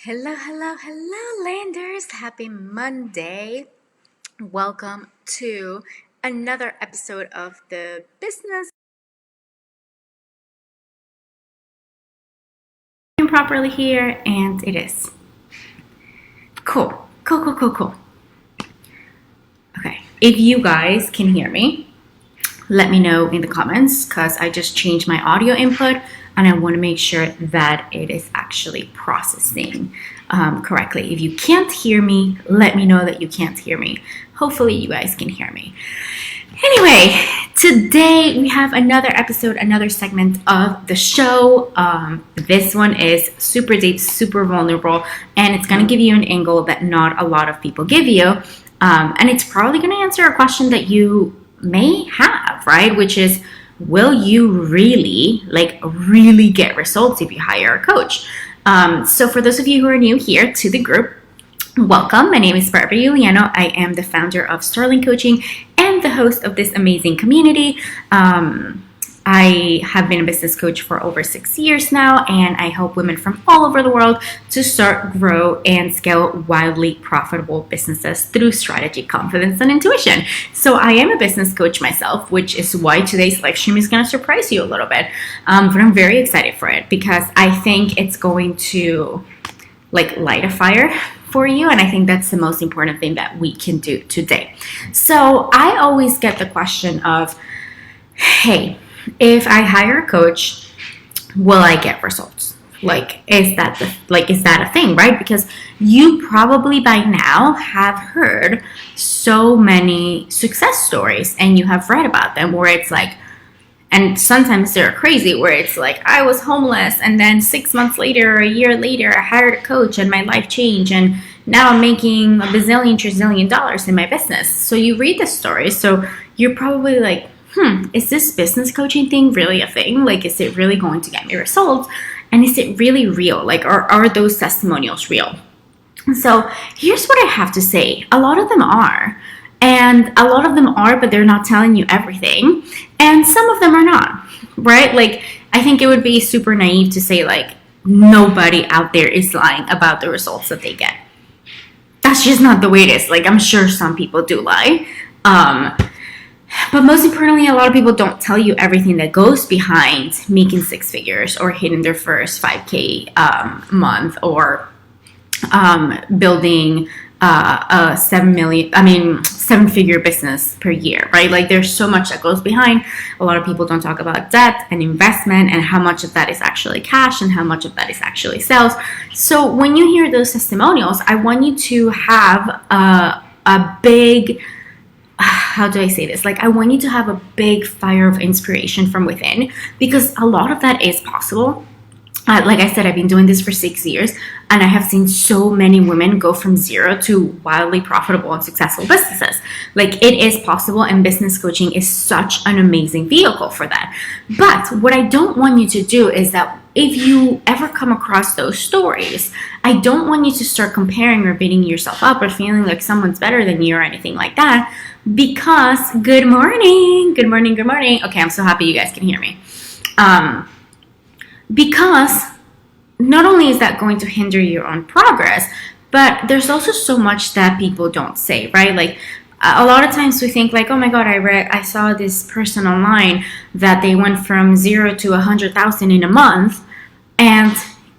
Hello, hello, hello, Landers. Happy Monday. Welcome to another episode of the Business Properly here, and it is. Cool. Okay, if you guys can hear me, let me know in the comments because I just changed my audio input and I want to make sure that it is actually processing correctly. If you can't hear me, let me know that you can't hear me. Hopefully you guys can hear me. Anyway, today we have another episode, another segment of the show. This one is super deep, super vulnerable, and it's going to give you an angle that not a lot of people give you. And it's probably going to answer a question that you may have, right? Which is, will you really get results if you hire a coach? So for those of you who are new here to the group, welcome. My name is Barbara Juliano. I am the founder of Starling Coaching and the host of this amazing community. I have been a business coach for over 6 years now, and I help women from all over the world to start, grow, and scale wildly profitable businesses through strategy, confidence, and intuition. So I am a business coach myself, which is why today's live stream is going to surprise you a little bit. But I'm very excited for it because I think it's going to light a fire for you, and I think that's the most important thing that we can do today. So I always get the question of, hey, if I hire a coach, will I get results? Is that a thing, right? Because you probably by now have heard so many success stories and you have read about them where it's like, and sometimes they're crazy where it's like, I was homeless and then 6 months later or a year later, I hired a coach and my life changed and now I'm making a bazillion, trillion dollars in my business. So you read the stories. So you're probably like, is this business coaching thing really a thing? Is it really going to get me results? And is it really real? Are those testimonials real? So here's what I have to say. A lot of them are. And a lot of them are, but they're not telling you everything. And some of them are not, right? I think it would be super naive to say, nobody out there is lying about the results that they get. That's just not the way it is. I'm sure some people do lie. But most importantly, a lot of people don't tell you everything that goes behind making 6 figures or hitting their first 5K month or building a 7-figure business per year, right? There's so much that goes behind. A lot of people don't talk about debt and investment and how much of that is actually cash and how much of that is actually sales. So when you hear those testimonials, I want you to have a big, how do I say this? I want you to have a big fire of inspiration from within, because a lot of that is possible. Like I said, I've been doing this for 6 years, and I have seen so many women go from zero to wildly profitable and successful businesses. It is possible, and business coaching is such an amazing vehicle for that. But what I don't want you to do is that if you ever come across those stories, I don't want you to start comparing or beating yourself up or feeling like someone's better than you or anything like that. Because, good morning. Okay, I'm so happy you guys can hear me. Because not only is that going to hinder your own progress, but there's also so much that people don't say, right? A lot of times we think oh my God, I saw this person online that they went from 0 to 100,000 in a month, and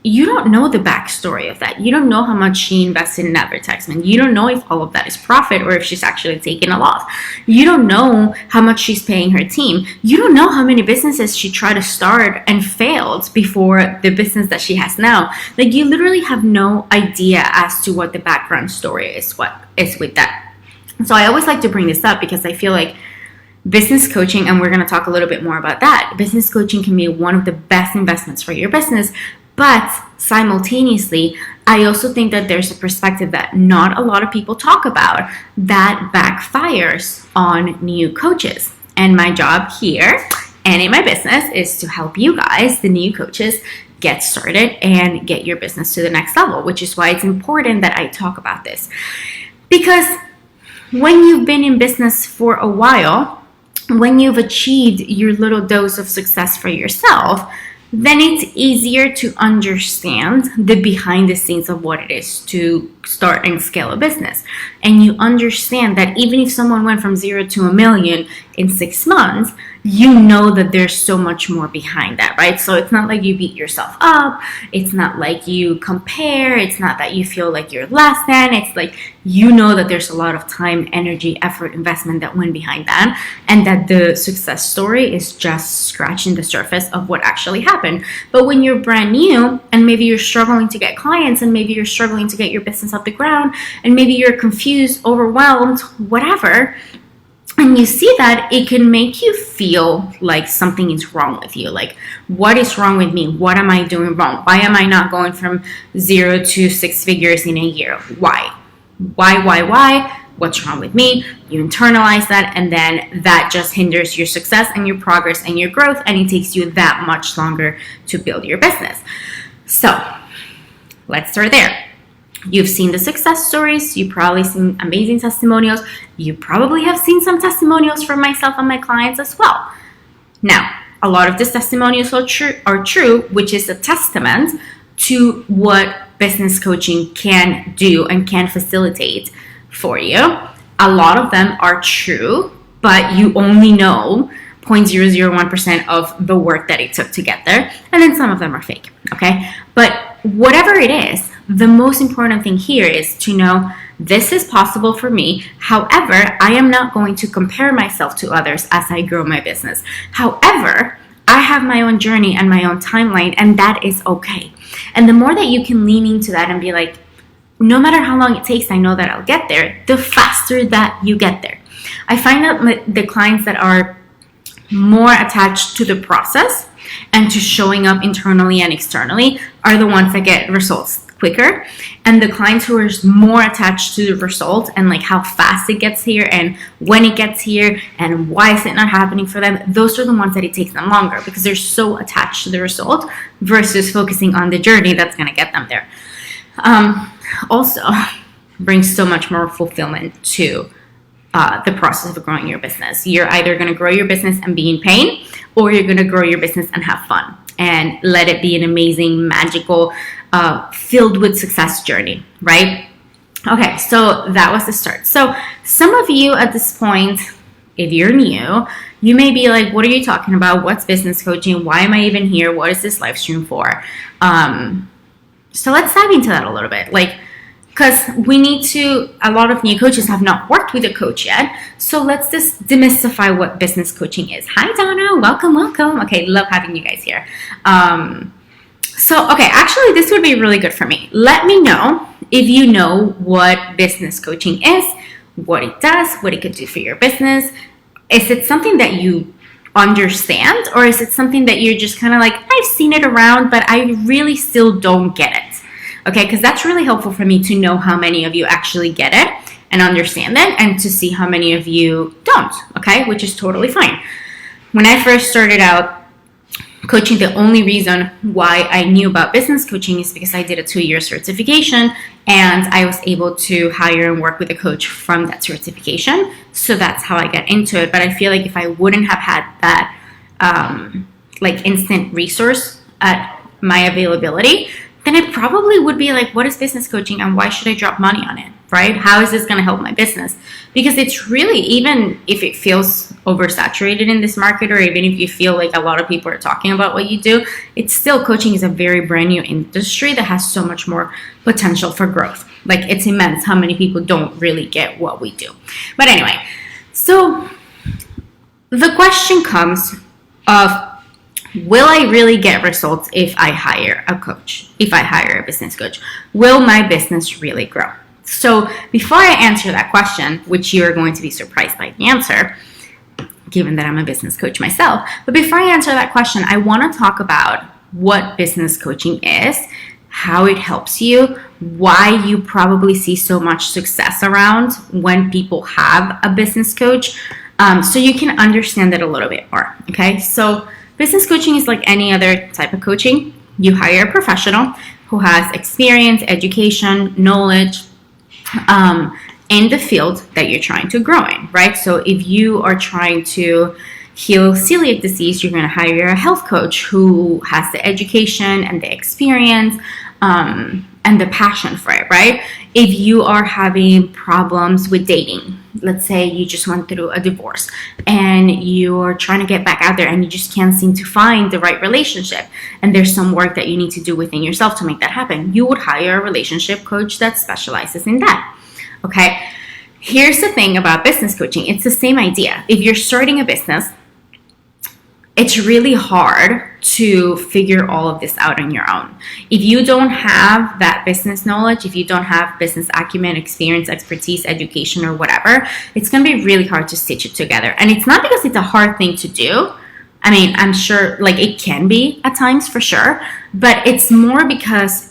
you don't know the backstory of that. You don't know how much she invested in advertisement. You don't know if all of that is profit or if she's actually taking a loss. You don't know how much she's paying her team. You don't know how many businesses she tried to start and failed before the business that she has now. You literally have no idea as to what the background story is, what is with that. So I always like to bring this up because I feel like business coaching, and we're going to talk a little bit more about that, business coaching can be one of the best investments for your business. But simultaneously, I also think that there's a perspective that not a lot of people talk about that backfires on new coaches. And my job here and in my business is to help you guys, the new coaches, get started and get your business to the next level, which is why it's important that I talk about this. Because when you've been in business for a while, when you've achieved your little dose of success for yourself, then it's easier to understand the behind the scenes of what it is to start and scale a business. And you understand that even if someone went from 0 to 1,000,000 in 6 months, you know that there's so much more behind that, right? So it's not like you beat yourself up. It's not like you compare. It's not that you feel like you're less than. It's like you know that there's a lot of time, energy, effort, investment that went behind that, and that the success story is just scratching the surface of what actually happened. But when you're brand new and maybe you're struggling to get clients and maybe you're struggling to get your business off the ground and maybe you're confused, overwhelmed, whatever, and you see that, it can make you feel like something is wrong with you. Like, what is wrong with me? What am I doing wrong? Why am I not going from 0 to 6 figures in a year? Why? Why? What's wrong with me? You internalize that, and then that just hinders your success and your progress and your growth, and it takes you that much longer to build your business. So let's start there. You've seen the success stories. You've probably seen amazing testimonials. You probably have seen some testimonials from myself and my clients as well. Now, a lot of these testimonials are true, which is a testament to what business coaching can do and can facilitate for you. A lot of them are true, but you only know 0.001% of the work that it took to get there. And then some of them are fake, okay? But whatever it is, the most important thing here is to know this is possible for me. However, I am not going to compare myself to others as I grow my business. However, I have my own journey and my own timeline, and that is okay. And the more that you can lean into that and be like, no matter how long it takes, I know that I'll get there, the faster that you get there. I find that the clients that are more attached to the process and to showing up internally and externally are the ones that get results quicker, and the clients who are more attached to the result and like how fast it gets here and when it gets here and why is it not happening for them, those are the ones that it takes them longer because they're so attached to the result versus focusing on the journey that's going to get them there. Also brings so much more fulfillment to the process of growing your business. You're either going to grow your business and be in pain, or you're going to grow your business and have fun and let it be an amazing, magical, filled with success journey, right? Okay, so that was the start. So some of you at this point, if you're new, you may be like, what are you talking about? What's business coaching? Why am I even here? What is this live stream for? So let's dive into that a little bit. Because a lot of new coaches have not worked with a coach yet. So let's just demystify what business coaching is. Hi, Donna. Welcome. Okay, love having you guys here. Actually, this would be really good for me. Let me know if you know what business coaching is, what it does, what it could do for your business. Is it something that you understand, or is it something that you're just kind of like, I've seen it around, but I really still don't get it? Okay, because that's really helpful for me to know how many of you actually get it and understand it, and to see how many of you don't, okay, which is totally fine. When I first started out coaching, the only reason why I knew about business coaching is because I did a 2-year certification, and I was able to hire and work with a coach from that certification. So that's how I got into it. But I feel like if I wouldn't have had that instant resource at my availability, then it probably would be like, what is business coaching and why should I drop money on it, right? How is this going to help my business? Because it's really, even if it feels oversaturated in this market, or even if you feel like a lot of people are talking about what you do, it's still, coaching is a very brand new industry that has so much more potential for growth. Like, it's immense how many people don't really get what we do. But anyway, so the question comes of, will I really get results if I hire a coach? If I hire a business coach, will my business really grow? So before I answer that question, which you are going to be surprised by the answer, given that I'm a business coach myself, but before I answer that question, I want to talk about what business coaching is, how it helps you, why you probably see so much success around when people have a business coach, so you can understand it a little bit more, okay? So business coaching is like any other type of coaching. You hire a professional who has experience, education, knowledge in the field that you're trying to grow in, right? So if you are trying to heal celiac disease, you're going to hire a health coach who has the education and the experience and the passion for it, right? If you are having problems with dating, let's say you just went through a divorce and you're trying to get back out there and you just can't seem to find the right relationship, and there's some work that you need to do within yourself to make that happen, you would hire a relationship coach that specializes in that. Okay, here's the thing about business coaching. It's the same idea. If you're starting a business, it's really hard to figure all of this out on your own. If you don't have that business knowledge, if you don't have business acumen, experience, expertise, education, or whatever, it's going to be really hard to stitch it together. And it's not because it's a hard thing to do. I mean, I'm sure like it can be at times for sure, but it's more because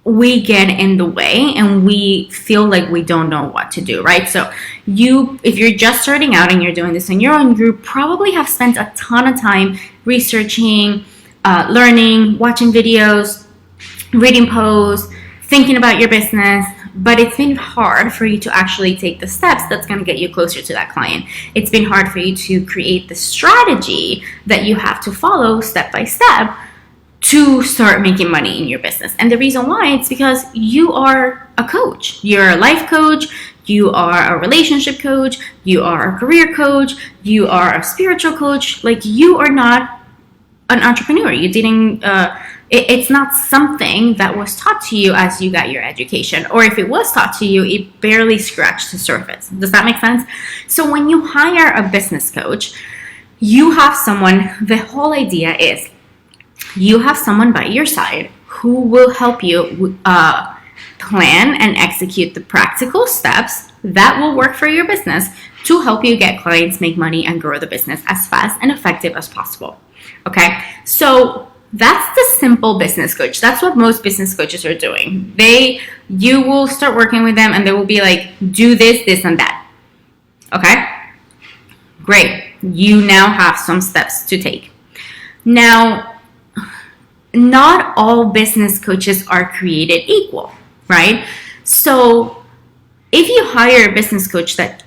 we get in the way and we feel like we don't know what to do, right? So if you're just starting out and you're doing this on your own, you probably have spent a ton of time researching, learning, watching videos, reading posts, thinking about your business, but it's been hard for you to actually take the steps that's going to get you closer to that client. It's been hard for you to create the strategy that you have to follow step by step to start making money in your business. And the reason why, it's because you are a coach. You're a life coach, you are a relationship coach, you are a career coach, you are a spiritual coach. Like, you are not an entrepreneur. You didn't, it's not something that was taught to you as you got your education. Or if it was taught to you, it barely scratched the surface. Does that make sense? So when you hire a business coach, you have someone, the whole idea is, you have someone by your side who will help you plan and execute the practical steps that will work for your business to help you get clients, make money, and grow the business as fast and effective as possible. Okay, so that's the simple business coach. That's what most business coaches are doing. You will start working with them and they will be like, do this, this, and that. Okay, great. You now have some steps to take. Now, not all business coaches are created equal, right? So if you hire a business coach that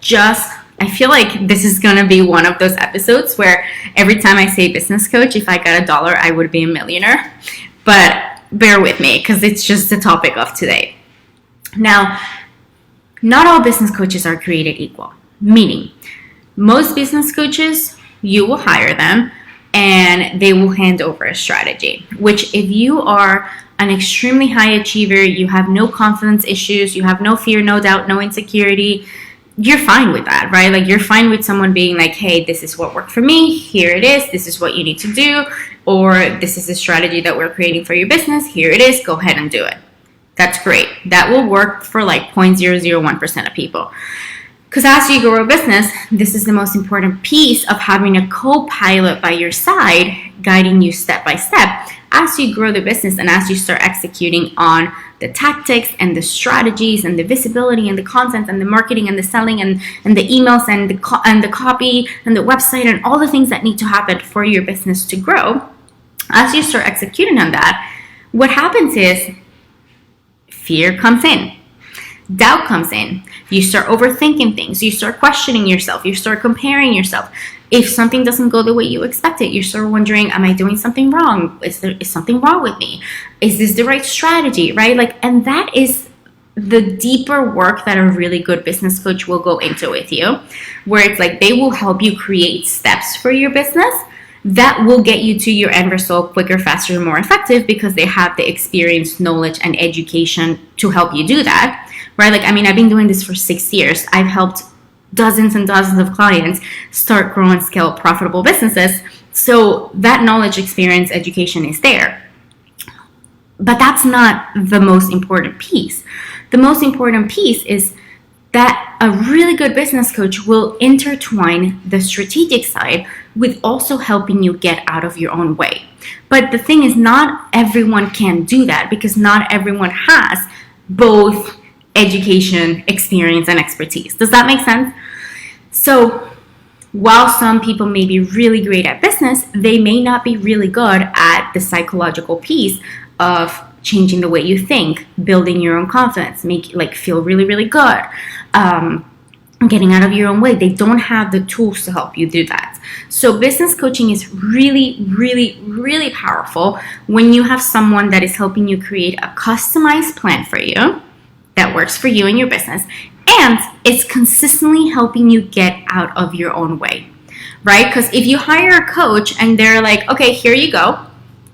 I feel like this is going to be one of those episodes where every time I say business coach, if I got $1, I would be a millionaire. But bear with me because it's just the topic of today. Now, not all business coaches are created equal, meaning most business coaches, you will hire them and they will hand over a strategy, which if you are an extremely high achiever, you have no confidence issues, you have no fear, no doubt, no insecurity, you're fine with that, right? Like, you're fine with someone being like, hey, this is what worked for me, here it is, this is what you need to do, or this is the strategy that we're creating for your business, here it is, go ahead and do it. That's great. That will work for like 0.001% of people. Because as you grow a business, this is the most important piece of having a co-pilot by your side, guiding you step by step. As you grow the business and as you start executing on the tactics and the strategies and the visibility and the content and the marketing and the selling and the emails and the copy and the website and all the things that need to happen for your business to grow, as you start executing on that, what happens is fear comes in. Doubt comes in. You start overthinking things. You start questioning yourself. You start comparing yourself. If something doesn't go the way you expected, you start wondering, am I doing something wrong? Is something wrong with me? Is this the right strategy, right? And that is the deeper work that a really good business coach will go into with you, where it's like they will help you create steps for your business that will get you to your end result quicker, faster, and more effective because they have the experience, knowledge, and education to help you do that. Right? I've been doing this for 6 years. I've helped dozens and dozens of clients start, grow, and scale profitable businesses. So that knowledge, experience, education is there. But that's not the most important piece. The most important piece is that a really good business coach will intertwine the strategic side with also helping you get out of your own way. But the thing is, not everyone can do that because not everyone has both education, experience, and expertise. Does that make sense? So while some people may be really great at business, they may not be really good at the psychological piece of changing the way you think, building your own confidence, feel really, really good, getting out of your own way. They don't have the tools to help you do that. So business coaching is really, really, really powerful when you have someone that is helping you create a customized plan for you that works for you and your business, and it's consistently helping you get out of your own way, right? Because if you hire a coach and they're like, okay, here you go,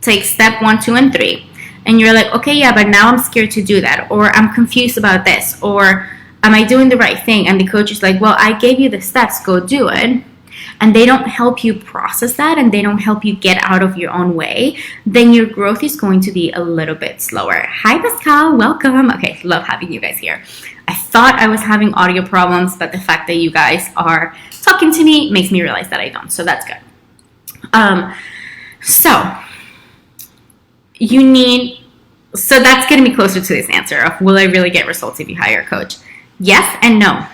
take step 1, 2, and 3, and you're like, okay, yeah, but now I'm scared to do that, or I'm confused about this, or am I doing the right thing? And the coach is like, well, I gave you the steps, go do it. And they don't help you process that, and they don't help you get out of your own way, then your growth is going to be a little bit slower. Hi, Pascal, welcome. Okay, love having you guys here. I thought I was having audio problems, but the fact that you guys are talking to me makes me realize that I don't. So that's good. So that's getting me closer to this answer of, will I really get results if you hire a coach? Yes and no.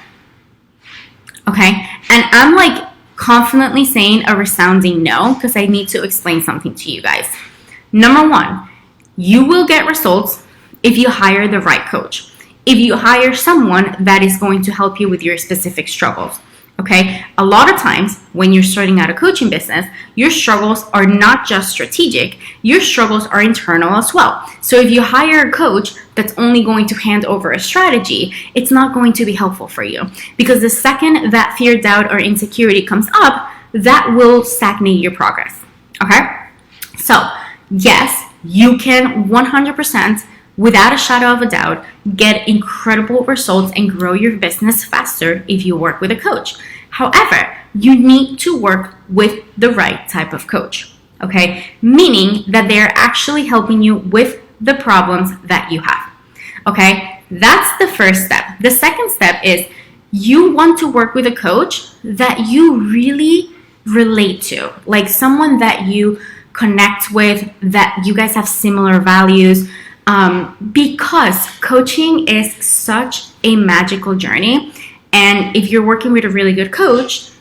Okay, and I'm like confidently saying a resounding no because I need to explain something to you guys. Number 1, you will get results if you hire the right coach. If you hire someone that is going to help you with your specific struggles. Okay, a lot of times when you're starting out a coaching business, your struggles are not just strategic, your struggles are internal as well. So if you hire a coach that's only going to hand over a strategy, it's not going to be helpful for you, because the second that fear, doubt, or insecurity comes up, that will stagnate your progress. Okay, so yes, you can 100%, without a shadow of a doubt, get incredible results and grow your business faster if you work with a coach. However, you need to work with the right type of coach, okay? Meaning that they're actually helping you with the problems that you have, okay? That's the first step. The second step is you want to work with a coach that you really relate to, like someone that you connect with, that you guys have similar values, because coaching is such a magical journey. And if you're working with a really good coach,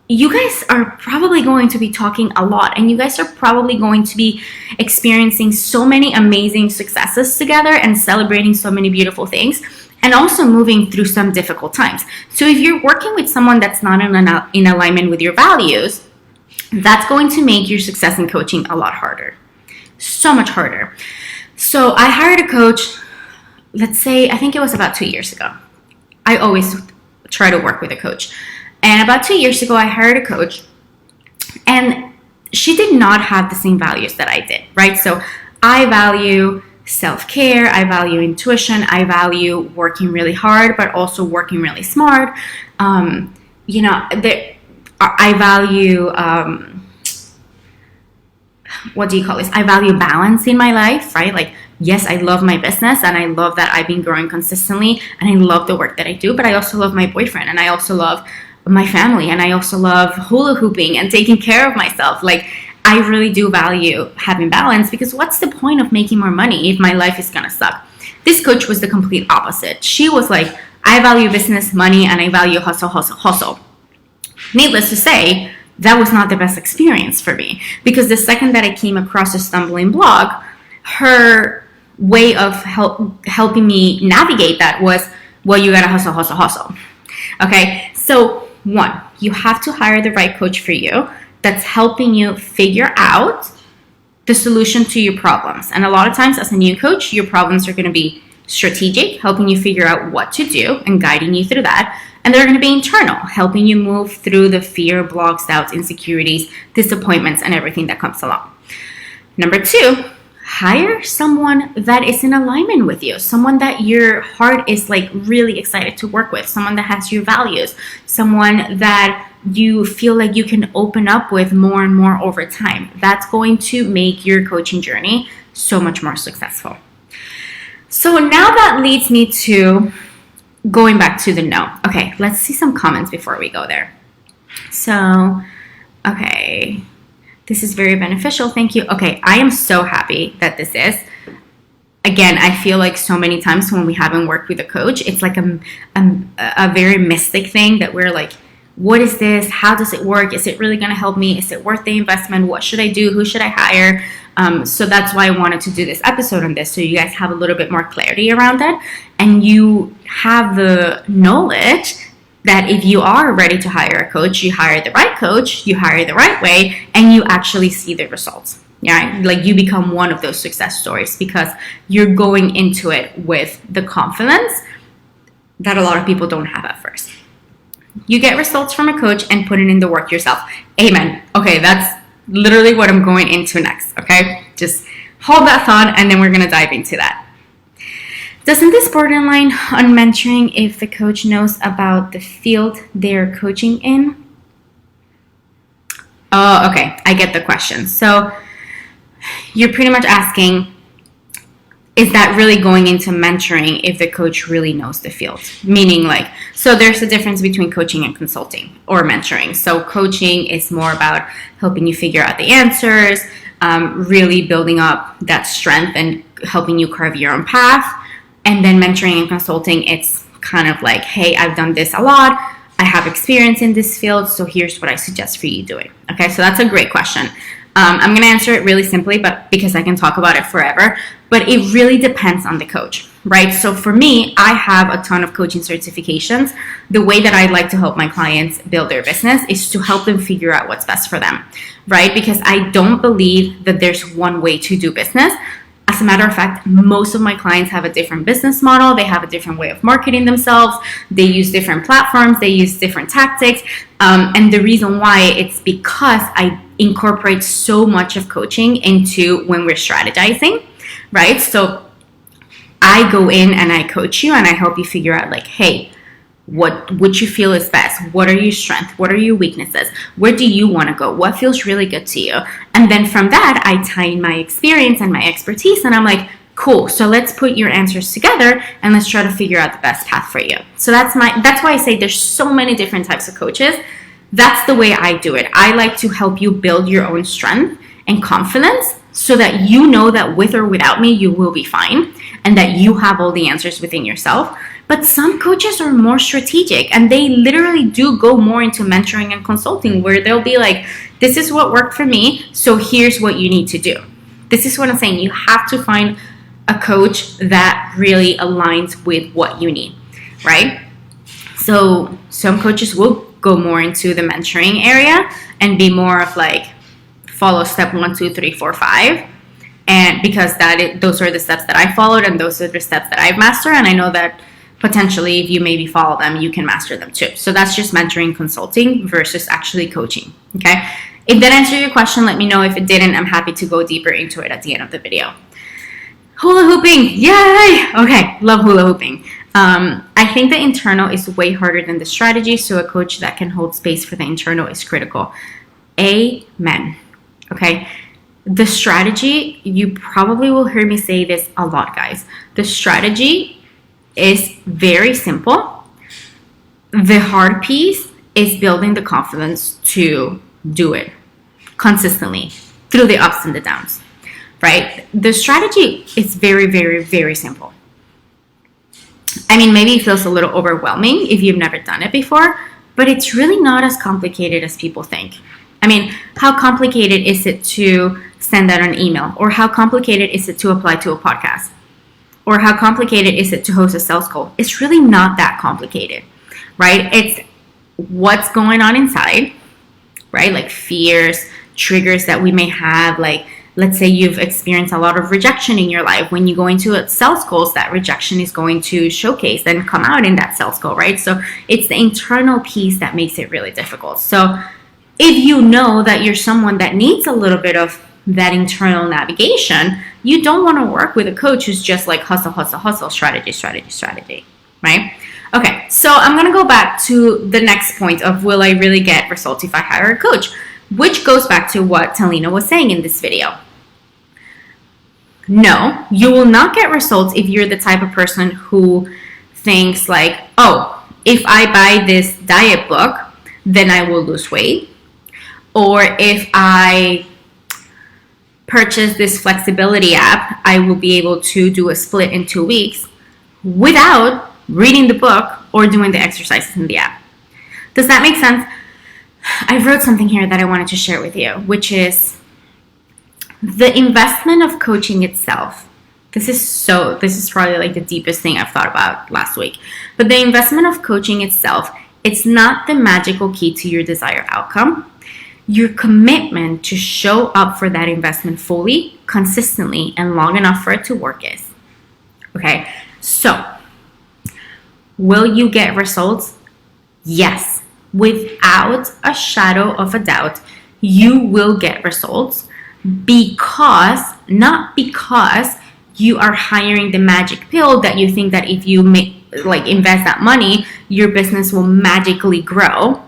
you guys are probably going to be talking a lot, and you guys are probably going to be experiencing so many amazing successes together and celebrating so many beautiful things, and also moving through some difficult times. So if you're working with someone that's not in alignment with your values, that's going to make your success in coaching a lot harder. So much harder. So I hired a coach, let's say, I think it was about 2 years ago. I always try to work with a coach. And about 2 years ago, I hired a coach, and she did not have the same values that I did, right? So I value self-care, I value intuition, I value working really hard, but also working really smart. I value... what do you call this? I value balance in my life, right? Like, yes, I love my business, and I love that I've been growing consistently, and I love the work that I do, but I also love my boyfriend, and I also love my family, and I also love hula hooping and taking care of myself. Like, I really do value having balance, because what's the point of making more money if my life is gonna suck? This coach was the complete opposite. She was like, I value business, money, and I value hustle, hustle, hustle. Needless to say, that was not the best experience for me, because the second that I came across a stumbling block, her way of helping me navigate that was, well, you gotta hustle, hustle, hustle. Okay, so 1, you have to hire the right coach for you that's helping you figure out the solution to your problems. And a lot of times as a new coach, your problems are gonna be strategic, helping you figure out what to do and guiding you through that. And they're going to be internal, helping you move through the fear, blocks, doubts, insecurities, disappointments, and everything that comes along. Number 2, hire someone that is in alignment with you, someone that your heart is like really excited to work with, someone that has your values, someone that you feel like you can open up with more and more over time. That's going to make your coaching journey so much more successful. So now that leads me to going back to the no. Okay, let's see some comments before we go there. So, okay, this is very beneficial. Thank you. Okay, I am so happy that this is. Again, I feel like so many times when we haven't worked with a coach, it's like a very mystic thing that we're like, what is this? How does it work? Is it really going to help me? Is it worth the investment? What should I do? Who should I hire? So that's why I wanted to do this episode on this, so you guys have a little bit more clarity around that, and you have the knowledge that if you are ready to hire a coach, you hire the right coach, you hire the right way, and you actually see the results. Yeah, like you become one of those success stories because you're going into it with the confidence that a lot of people don't have at first. You get results from a coach and put it in the work yourself. Amen. Okay, that's literally what I'm going into next. Okay, just hold that thought and then we're going to dive into that. Doesn't this borderline on mentoring if the coach knows about the field they're coaching in? Oh, okay, I get the question. So you're pretty much asking, is that really going into mentoring if the coach really knows the field? Meaning like, so there's a difference between coaching and consulting or mentoring. So coaching is more about helping you figure out the answers, really building up that strength and helping you carve your own path. And then mentoring and consulting, it's kind of like, hey, I've done this a lot. I have experience in this field, so here's what I suggest for you doing. Okay, so that's a great question. I'm going to answer it really simply, but because I can talk about it forever. But it really depends on the coach, right? So for me, I have a ton of coaching certifications. The way that I like to help my clients build their business is to help them figure out what's best for them, right? Because I don't believe that there's one way to do business. As a matter of fact, most of my clients have a different business model. They have a different way of marketing themselves. They use different platforms. They use different tactics. And the reason why, it's because I incorporate so much of coaching into when we're strategizing, right? So I go in and I coach you and I help you figure out like, hey, what would you feel is best? What are your strengths? What are your weaknesses? Where do you want to go? What feels really good to you? And then from that, I tie in my experience and my expertise and I'm like, cool, so let's put your answers together and let's try to figure out the best path for you. So that's why I say there's so many different types of coaches. That's the way I do it. I like to help you build your own strength and confidence so that you know that with or without me, you will be fine and that you have all the answers within yourself. But some coaches are more strategic and they literally do go more into mentoring and consulting where they'll be like, this is what worked for me, so here's what you need to do. This is what I'm saying. You have to find a coach that really aligns with what you need, right? So some coaches will go more into the mentoring area and be more of like, follow step 1, 2, 3, 4, 5. And because those are the steps that I followed and those are the steps that I've mastered. And I know that potentially if you maybe follow them, you can master them too. So that's just mentoring consulting versus actually coaching. Okay. If that answered your question, let me know. If it didn't, I'm happy to go deeper into it at the end of the video. Hula hooping. Yay. Okay. Love hula hooping. I think the internal is way harder than the strategy. So a coach that can hold space for the internal is critical. Amen. Okay. The strategy, you probably will hear me say this a lot, guys. The strategy is very simple. The hard piece is building the confidence to do it consistently through the ups and the downs, right? The strategy is very, very, very simple. I mean, maybe it feels a little overwhelming if you've never done it before, but it's really not as complicated as people think. I mean, how complicated is it to send out an email? Or how complicated is it to apply to a podcast? Or how complicated is it to host a sales call? It's really not that complicated, right? It's what's going on inside, right? Like fears, triggers that we may have. Like, let's say you've experienced a lot of rejection in your life. When you go into a sales calls, that rejection is going to showcase and come out in that sales call, right? So it's the internal piece that makes it really difficult. So if you know that you're someone that needs a little bit of that internal navigation, you don't want to work with a coach who's just like hustle, hustle, hustle, strategy, right? Okay, so I'm going to go back to the next point of will I really get results if I hire a coach, which goes back to what Talina was saying in this video. No, you will not get results if you're the type of person who thinks like, oh, if I buy this diet book, then I will lose weight. Or if I purchase this flexibility app, I will be able to do a split in 2 weeks without reading the book or doing the exercises in the app. Does that make sense? I wrote something here that I wanted to share with you, which is the investment of coaching itself. This is probably like the deepest thing I've thought about last week. But the investment of coaching itself It's not the magical key to your desired outcome. Your commitment to show up for that investment fully, consistently, and long enough for it to work is. Okay, so will you get results? Yes. Without a shadow of a doubt, you will get results not because you are hiring the magic pill that you think that if you invest that money, your business will magically grow.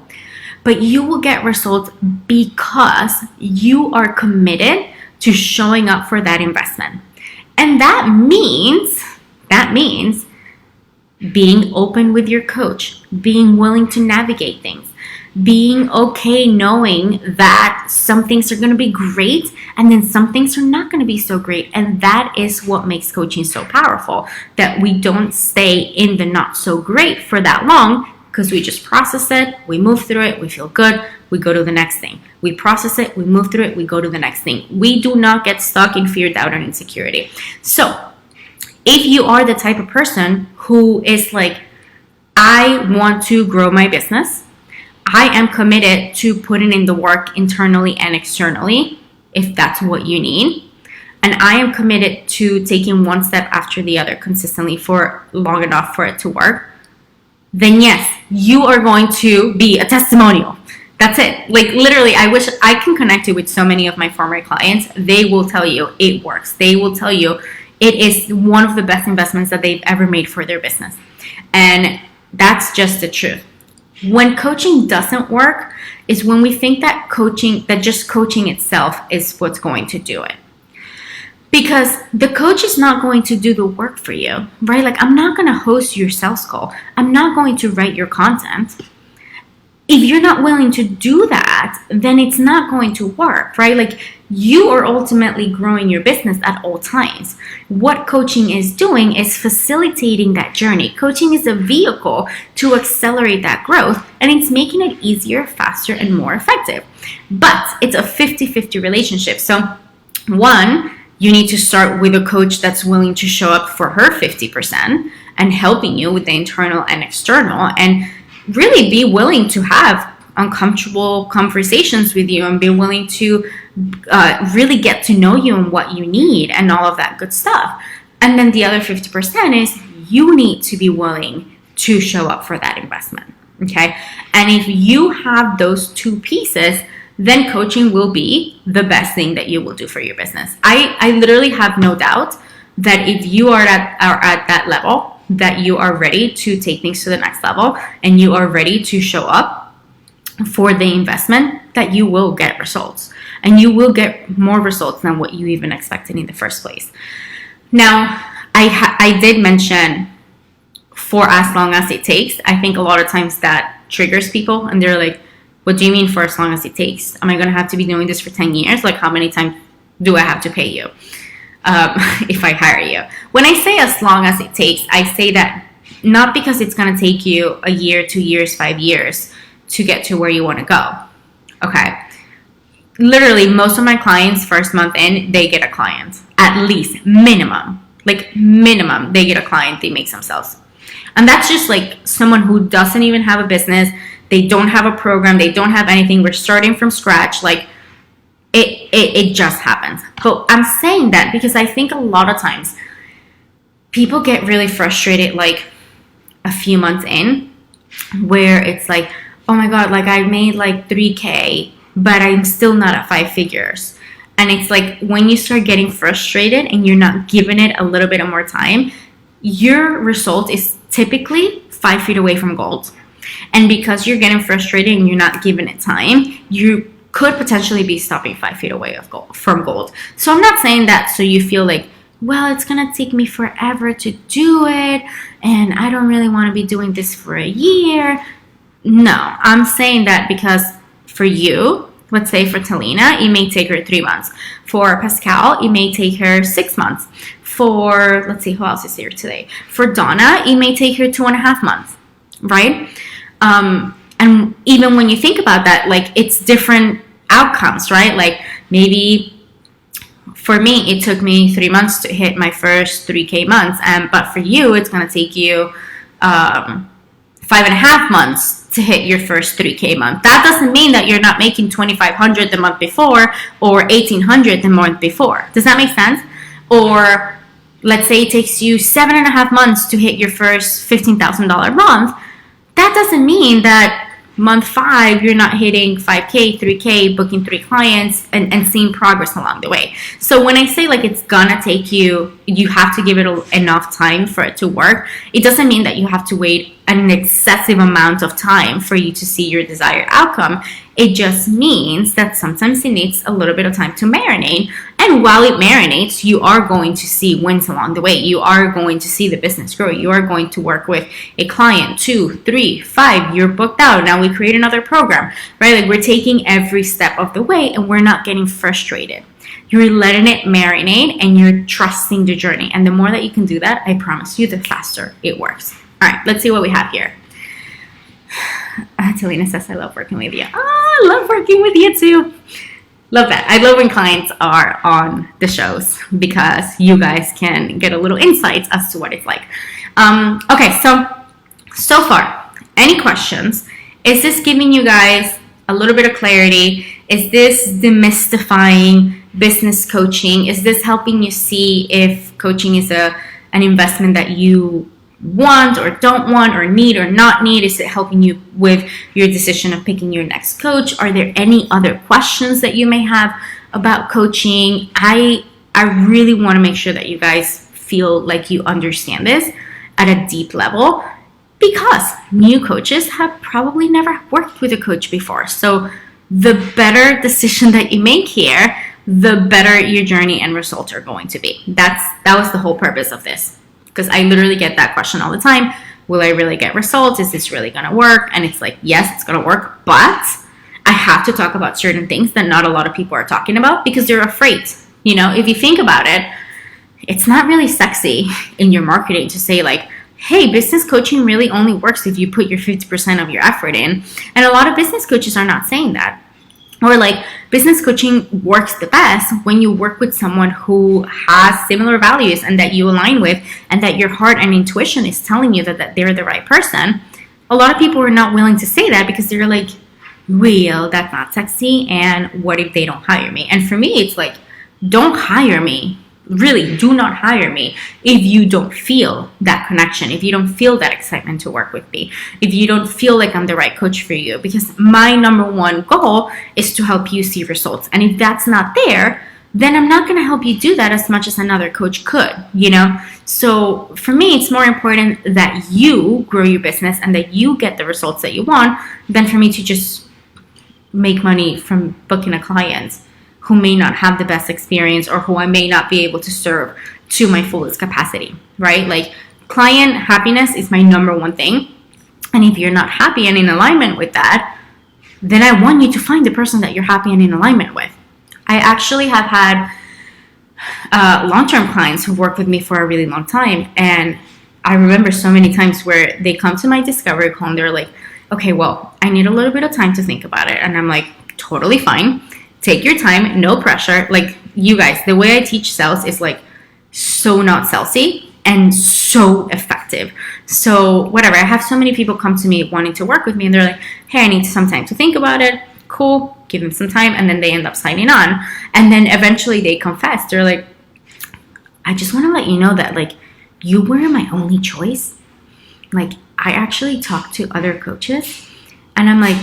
But you will get results because you are committed to showing up for that investment. And that means being open with your coach, being willing to navigate things, being okay knowing that some things are going to be great and then some things are not going to be so great. And that is what makes coaching so powerful, that we don't stay in the not so great for that long, because we just process it, we move through it, we feel good, we go to the next thing. We process it, we move through it, we go to the next thing. We do not get stuck in fear, doubt, and insecurity. So if you are the type of person who is like, I want to grow my business, I am committed to putting in the work internally and externally, if that's what you need, and I am committed to taking one step after the other consistently for long enough for it to work, then yes, you are going to be a testimonial. That's it. Like literally, I wish I can connect you with so many of my former clients. They will tell you it works. They will tell you it is one of the best investments that they've ever made for their business. And that's just the truth. When coaching doesn't work is when we think that just coaching itself is what's going to do it. Because the coach is not going to do the work for you, right? Like, I'm not going to host your sales call. I'm not going to write your content. If you're not willing to do that, then it's not going to work, right? Like, you are ultimately growing your business at all times. What coaching is doing is facilitating that journey. Coaching is a vehicle to accelerate that growth, and it's making it easier, faster, and more effective. But it's a 50-50 relationship. So, one, you need to start with a coach that's willing to show up for her 50% and helping you with the internal and external, and really be willing to have uncomfortable conversations with you and be willing to really get to know you and what you need and all of that good stuff. And then the other 50% is you need to be willing to show up for that investment. Okay. And if you have those two pieces, then coaching will be the best thing that you will do for your business. I literally have no doubt that if you are at that level, that you are ready to take things to the next level and you are ready to show up for the investment, that you will get results, and you will get more results than what you even expected in the first place. Now, I did mention for as long as it takes. I think a lot of times that triggers people and they're like, what do you mean for as long as it takes? Am I going to have to be doing this for 10 years? Like, how many times do I have to pay you if I hire you? When I say as long as it takes, I say that not because it's going to take you a year, 2 years, 5 years to get to where you want to go. Okay. Literally, most of my clients, first month in, they get a client. At least, minimum, they get a client, they make some sales. And that's just like someone who doesn't even have a business. They don't have a program. They don't have anything. We're starting from scratch. Like, it just happens. But I'm saying that because I think a lot of times people get really frustrated like a few months in, where it's like, oh my God, like I made like 3K, but I'm still not at 5 figures. And it's like when you start getting frustrated and you're not giving it a little bit of more time, your result is typically 5 feet away from gold. And because you're getting frustrated and you're not giving it time, you could potentially be stopping 5 feet away from gold. So I'm not saying that so you feel like, well, it's going to take me forever to do it, and I don't really want to be doing this for a year. No, I'm saying that because for you, let's say for Talina, it may take her 3 months. For Pascal, it may take her 6 months. For, let's see, who else is here today? For Donna, it may take her 2.5 months, right? And even when you think about that, like, it's different outcomes, right? Like, maybe for me, it took me 3 months to hit my first 3K months. But for you, it's going to take you 5.5 months to hit your first 3K month. That doesn't mean that you're not making 2,500 the month before or 1,800 the month before. Does that make sense? Or let's say it takes you 7.5 months to hit your first $15,000 month. That doesn't mean that month 5 you're not hitting 5K, 3K, booking 3 clients and seeing progress along the way. So when I say like it's gonna take you have to give it enough time for it to work, it doesn't mean that you have to wait an excessive amount of time for you to see your desired outcome. It just means that sometimes it needs a little bit of time to marinate. And while it marinates, you are going to see wins along the way. You are going to see the business grow. You are going to work with a client, 2, 3, 5, you're booked out. Now we create another program, right? Like we're taking every step of the way and we're not getting frustrated. You're letting it marinate and you're trusting the journey. And the more that you can do that, I promise you, the faster it works. All right, let's see what we have here. Talina says, I love working with you. Oh, I love working with you too. Love that. I love when clients are on the shows because you guys can get a little insights as to what it's like. Okay, so far, any questions? Is this giving you guys a little bit of clarity? Is this demystifying business coaching? Is this helping you see if coaching is an investment that you want or don't want or need or not need? Is it helping you with your decision of picking your next coach? Are there any other questions that you may have about coaching? I really want to make sure that you guys feel like you understand this at a deep level because new coaches have probably never worked with a coach before. So the better decision that you make here, the better your journey and results are going to be. That was the whole purpose of this. Because I literally get that question all the time. Will I really get results? Is this really going to work? And it's like, yes, it's going to work. But I have to talk about certain things that not a lot of people are talking about because they're afraid. You know, if you think about it, it's not really sexy in your marketing to say like, hey, business coaching really only works if you put your 50% of your effort in. And a lot of business coaches are not saying that. Or like business coaching works the best when you work with someone who has similar values and that you align with and that your heart and intuition is telling you that they're the right person. A lot of people are not willing to say that because they're like, well, that's not sexy. And what if they don't hire me? And for me, it's like, don't hire me. Really, do not hire me if you don't feel that connection, if you don't feel that excitement to work with me, if you don't feel like I'm the right coach for you, because my number one goal is to help you see results. And if that's not there, then I'm not going to help you do that as much as another coach could, you know? So for me, it's more important that you grow your business and that you get the results that you want than for me to just make money from booking a client who may not have the best experience or who I may not be able to serve to my fullest capacity, right? Like client happiness is my number one thing. And if you're not happy and in alignment with that, then I want you to find the person that you're happy and in alignment with. I actually have had long-term clients who've worked with me for a really long time. And I remember so many times where they come to my discovery call and they're like, okay, well, I need a little bit of time to think about it. And I'm like, totally fine. Take your time, no pressure. Like you guys, the way I teach sales is like so not salesy and so effective. So whatever, I have so many people come to me wanting to work with me and they're like, hey, I need some time to think about it. Cool, give them some time. And then they end up signing on. And then eventually they confess. They're like, I just want to let you know that like you were my only choice. Like I actually talked to other coaches and I'm like,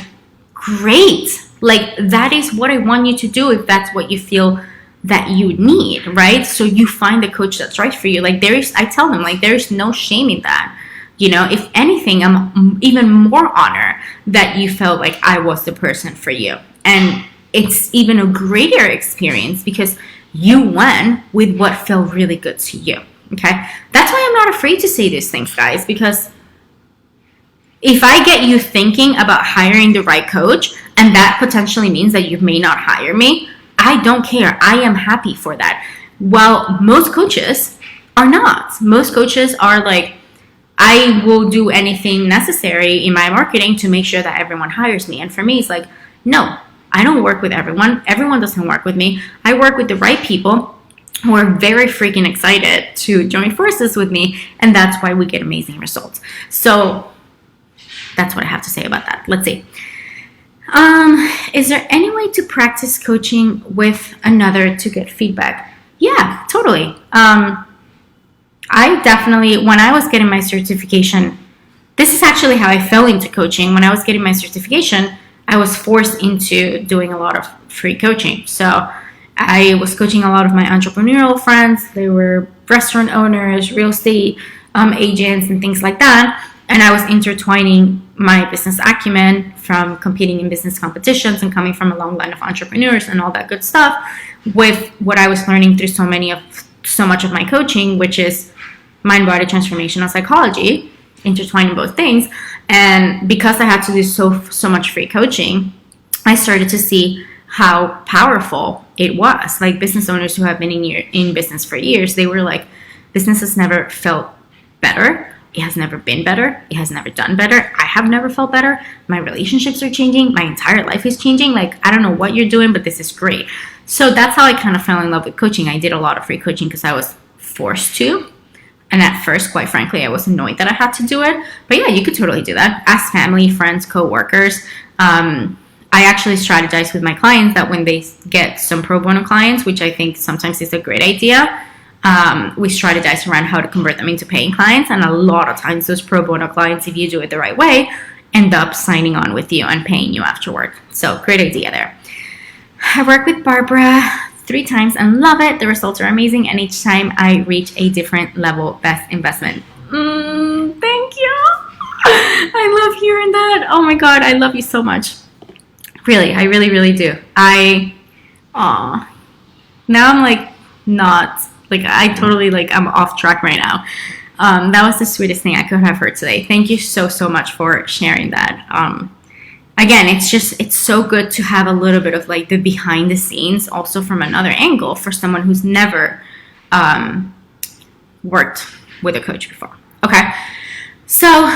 great. Like that is what I want you to do if that's what you feel that you need, right? So you find the coach that's right for you. Like I tell them like there's no shame in that. You know, if anything, I'm even more honored that you felt like I was the person for you. And it's even a greater experience because you went with what felt really good to you. Okay. That's why I'm not afraid to say these things, guys, because if I get you thinking about hiring the right coach, and that potentially means that you may not hire me, I don't care. I am happy for that. Well, most coaches are not. Most coaches are like, I will do anything necessary in my marketing to make sure that everyone hires me. And for me, it's like, no, I don't work with everyone. Everyone doesn't work with me. I work with the right people who are very freaking excited to join forces with me. And that's why we get amazing results. So that's what I have to say about that. Let's see. Is there any way to practice coaching with another to get feedback? Yeah, totally. I definitely, when I was getting my certification, this is actually how I fell into coaching. When I was getting my certification, I was forced into doing a lot of free coaching. So I was coaching a lot of my entrepreneurial friends. They were restaurant owners, real estate agents, and things like that. And I was intertwining my business acumen from competing in business competitions and coming from a long line of entrepreneurs and all that good stuff with what I was learning through so much of my coaching, which is mind-body transformational psychology, intertwining both things. And because I had to do so much free coaching, I started to see how powerful it was. Like business owners who have been in business for years, they were like, business has never felt better. It has never been better. It has never done better. I have never felt better. My relationships are changing. My entire life is changing. Like, I don't know what you're doing, but this is great. So that's how I kind of fell in love with coaching. I did a lot of free coaching because I was forced to. And at first, quite frankly, I was annoyed that I had to do it. But yeah, you could totally do that. Ask family, friends, co-workers. I actually strategize with my clients that when they get some pro bono clients, which I think sometimes is a great idea, we strategize around how to convert them into paying clients. And a lot of times those pro bono clients, if you do it the right way, end up signing on with you and paying you afterward. So great idea there. I work with Barbara 3 times and love it. The results are amazing. And each time I reach a different level, best investment. Thank you. I love hearing that. Oh my God, I love you so much. Really, I really, really do. Now I'm like not, like I totally like I'm off track right now. That was the sweetest thing I could have heard today. Thank you so much for sharing that. Again, it's so good to have a little bit of like the behind the scenes also from another angle for someone who's never worked with a coach before. Okay, so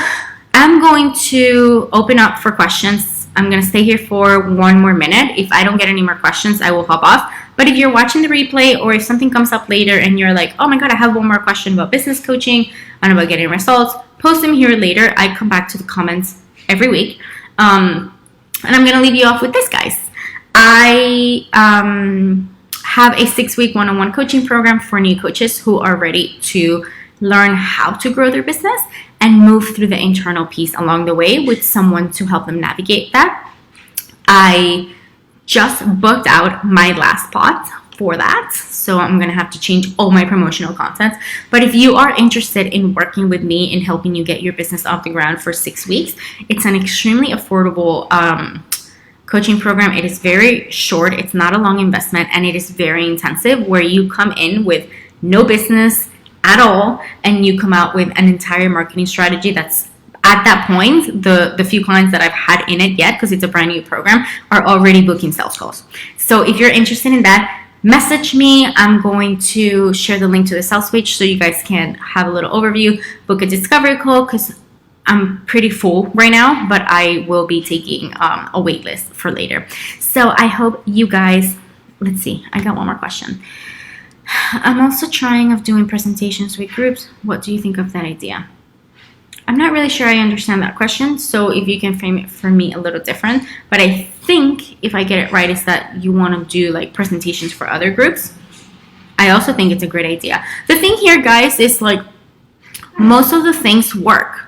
I'm going to open up for questions. I'm going to stay here for 1 more minute. If I don't get any more questions, I will hop off. But if you're watching the replay or if something comes up later and you're like, oh my God, I have 1 more question about business coaching and about getting results, post them here later. I come back to the comments every week. And I'm going to leave you off with this, guys. I have a 6-week one-on-one coaching program for new coaches who are ready to learn how to grow their business and move through the internal piece along the way with someone to help them navigate that. I just booked out my last spot for that, so I'm going to have to change all my promotional content. But if you are interested in working with me in helping you get your business off the ground for 6 weeks, it's an extremely affordable coaching program. It is very short, it's not a long investment, and it is very intensive where you come in with no business at all and you come out with an entire marketing strategy that's at that point, the few clients that I've had in it yet, because it's a brand new program, are already booking sales calls. So if you're interested in that, message me. I'm going to share the link to the sales page so you guys can have a little overview, book a discovery call, because I'm pretty full right now, but I will be taking a wait list for later. So I hope you guys, let's see, I got 1 more question. I'm also trying of doing presentations with groups. What do you think of that idea? I'm not really sure I understand that question, so if you can frame it for me a little different. But I think if I get it right, is that you want to do like presentations for other groups. I also think it's a great idea. The thing here, guys, is like most of the things work,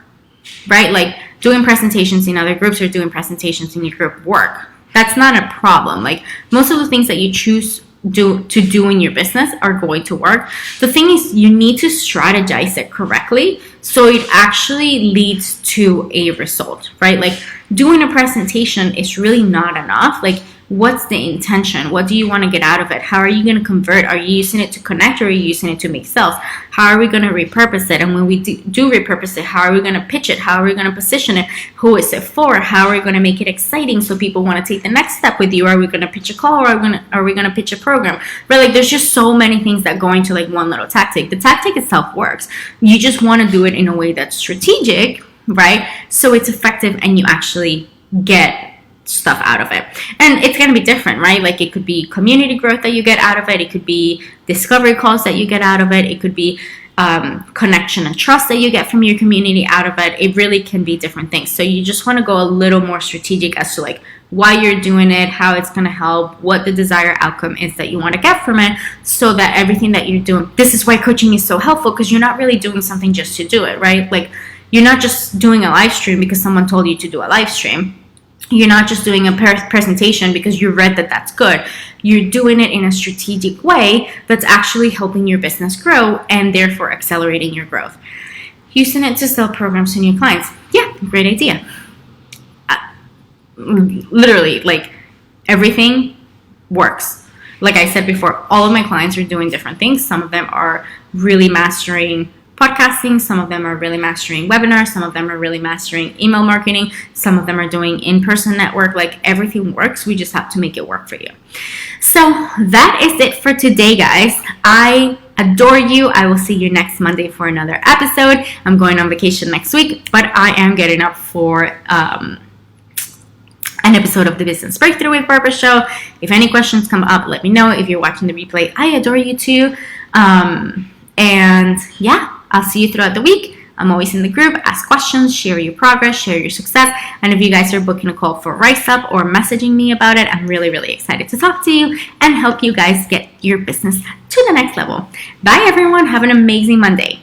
right? Like doing presentations in other groups or doing presentations in your group work. That's not a problem. Like most of the things that you choose to do in your business are going to work. The thing is, you need to strategize it correctly so it actually leads to a result, right? Like doing a presentation is really not enough. Like, what's the intention? What do you want to get out of it? How are you going to convert? Are you using it to connect or are you using it to make sales? How are we going to repurpose it? And when we do repurpose it, how are we going to pitch it? How are we going to position it? Who is it for? How are we going to make it exciting so people want to take the next step with you? Are we going to pitch a call or are we going to pitch a program? Right? Like there's just so many things that go into like one little tactic. The tactic itself works. You just want to do it in a way that's strategic, right? So it's effective and you actually get stuff out of it. And it's going to be different, right? Like it could be community growth that you get out of it. It could be discovery calls that you get out of it. It could be connection and trust that you get from your community out of it. It really can be different things. So you just want to go a little more strategic as to like why you're doing it, how it's going to help, what the desired outcome is that you want to get from it, so that everything that you're doing, this is why coaching is so helpful, because you're not really doing something just to do it, right? Like, you're not just doing a live stream because someone told you to do a live stream. You're not just doing a presentation because you read that that's good. You're doing it in a strategic way that's actually helping your business grow and therefore accelerating your growth. Using it to sell programs to new clients. Yeah, great idea. Literally, like, everything works. Like I said before, all of my clients are doing different things. Some of them are really mastering podcasting, some of them are really mastering webinars, some of them are really mastering email marketing, some of them are doing in-person network. Like, everything works. We just have to make it work for you. So that is it for today, guys. I adore you. I will see you next Monday for another episode. I'm going on vacation next week, but I am getting up for an episode of the Business Breakthrough with Barbara show. If any questions come up, let me know. If you're watching the replay, I adore you too. And yeah, I'll see you throughout the week. I'm always in the group. Ask questions, share your progress, share your success. And if you guys are booking a call for Rise Up or messaging me about it, I'm really, really excited to talk to you and help you guys get your business to the next level. Bye, everyone. Have an amazing Monday.